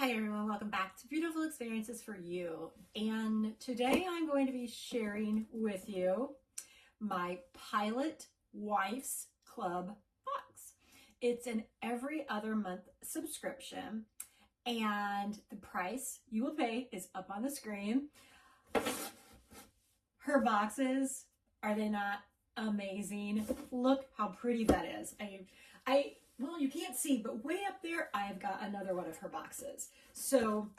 Hi everyone, welcome back to Beautiful Experiences for You. And today I'm going to be sharing with you my Pilot Wife's Club box. It's an every other month subscription and the price you will pay is up on the screen. Her boxes, are they not amazing? Look how pretty that is. Well, you can't see, but way up there, I've got another one of her boxes. So,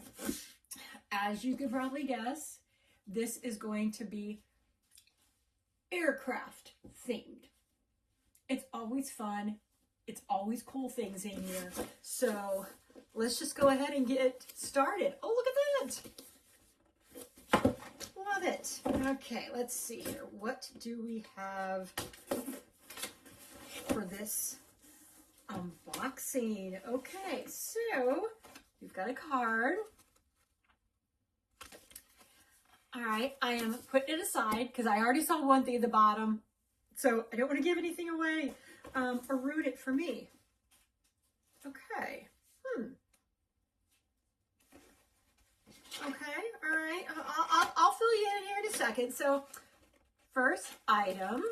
as you could probably guess, this is going to be aircraft themed. It's always fun. It's always cool things in here. So, let's just go ahead and get started. Oh, look at that. Love it. Okay, let's see here. What do we have for this unboxing? Okay, so we've got a card. All right, I am putting it aside because I already saw one thing at the bottom, so I don't want to give anything away or ruin it for me. Okay. Okay, all right. I'll fill you in here in a second. So, first item.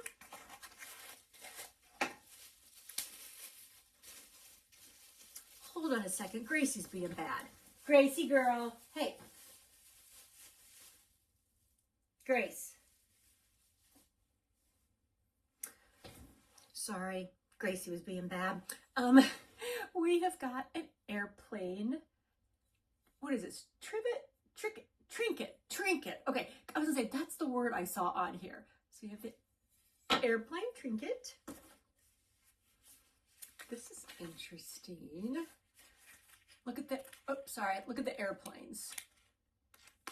Hold on a second. Gracie's being bad. Gracie girl. Hey. Grace. Sorry. Gracie was being bad. We have got an airplane. What is this? Trinket. Okay. I was gonna say, that's the word I saw on here. So you have the airplane trinket. This is interesting. Look at the, look at the airplanes.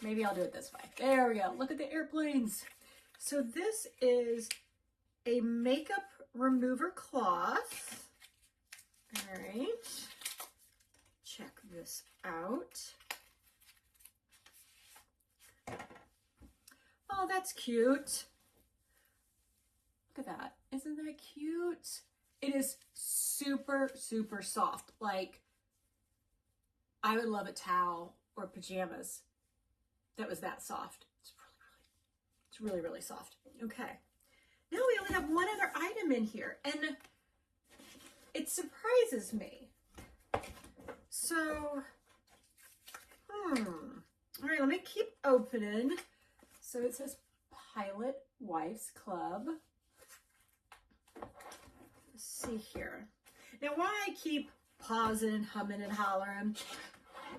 Maybe I'll do it this way. There we go. Look at the airplanes. So this is a makeup remover cloth. All right. Check this out. Oh, that's cute. Look at that. Isn't that cute? It is super, super soft. Like, I would love a towel or pajamas that was that soft. It's really, really soft. Okay. Now we only have one other item in here, and it surprises me. So, all right, let me keep opening. So it says Pilot Wife's Club. Let's see here. Now, why I keep pausing and humming and hollering,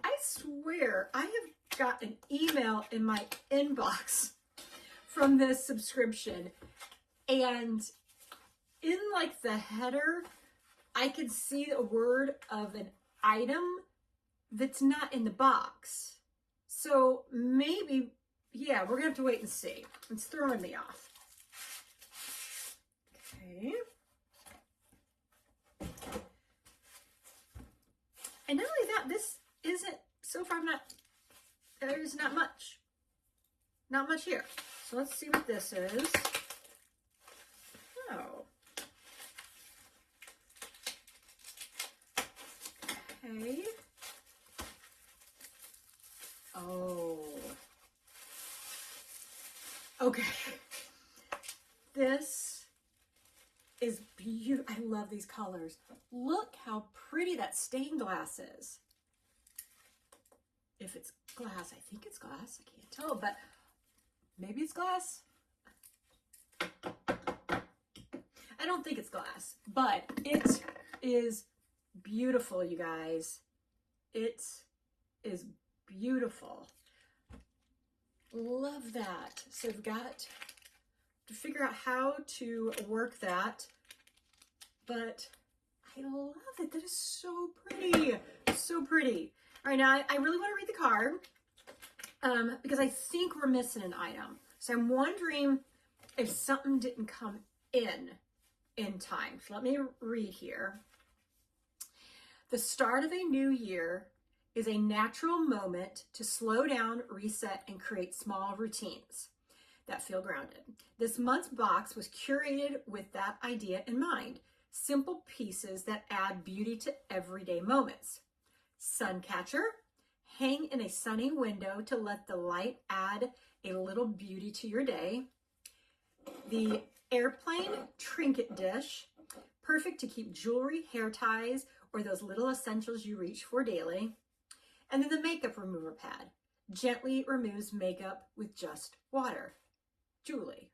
I swear I have got an email in my inbox from this subscription, and in like the header, I could see a word of an item that's not in the box. So maybe, yeah, we're gonna have to wait and see. It's throwing me off. Okay. And not only that, this isn't, so far there's not much here. So let's see what this is. Oh. Okay. Oh. Okay. This is beautiful. I love these colors. Look how pretty that stained glass is. If it's glass, I think it's glass. I can't tell, but maybe it's glass. I don't think it's glass, but it is beautiful, you guys. It is beautiful. Love that. So we've got to figure out how to work that, but I love it. That is so pretty. So pretty. All right, now I really want to read the card because I think we're missing an item. So I'm wondering if something didn't come in time. So let me read here. The start of a new year is a natural moment to slow down, reset, and create small routines that feel grounded. This month's box was curated with that idea in mind. Simple pieces that add beauty to everyday moments. Sun catcher, hang in a sunny window to let the light add a little beauty to your day. The airplane trinket dish, perfect to keep jewelry, hair ties, or those little essentials you reach for daily. And then the makeup remover pad, gently removes makeup with just water. Julie.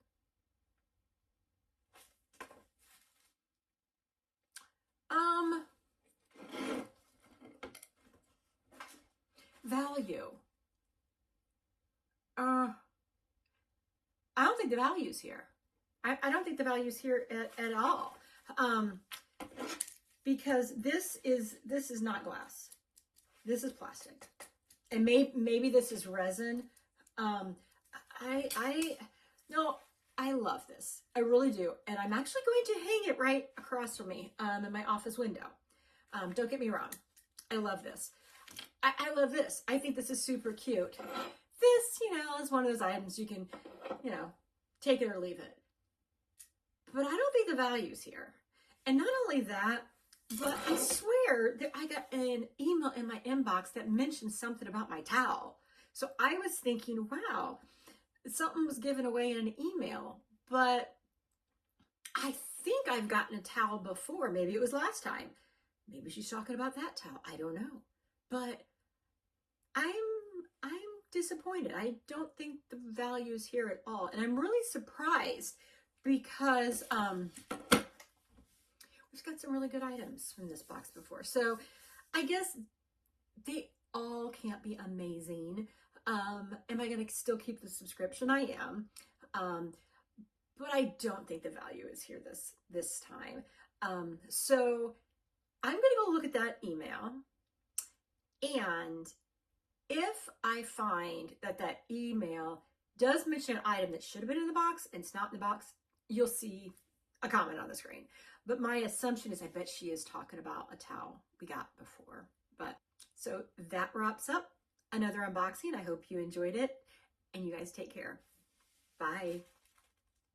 Value. I don't think the value's here. I don't think the value's here at all. Because this is not glass. This is plastic. And maybe this is resin. I love this. I really do. And I'm actually going to hang it right across from me in my office window. Don't get me wrong. I love this. I love this. I think this is super cute. This, is one of those items you can, take it or leave it. But I don't think the value's here. And not only that, but I swear that I got an email in my inbox that mentioned something about my towel. So I was thinking, wow, something was given away in an email, but I think I've gotten a towel before. Maybe it was last time. Maybe she's talking about that towel. I don't know. But I'm disappointed. I don't think the value is here at all. And I'm really surprised because we've got some really good items from this box before. So I guess they all can't be amazing. Am I going to still keep the subscription? I am. But I don't think the value is here this time. So I'm going to go look at that email. And if I find that email does mention an item that should have been in the box and it's not in the box, you'll see a comment on the screen. But my assumption is I bet she is talking about a towel we got before. But so that wraps up another unboxing. I hope you enjoyed it and you guys take care. Bye.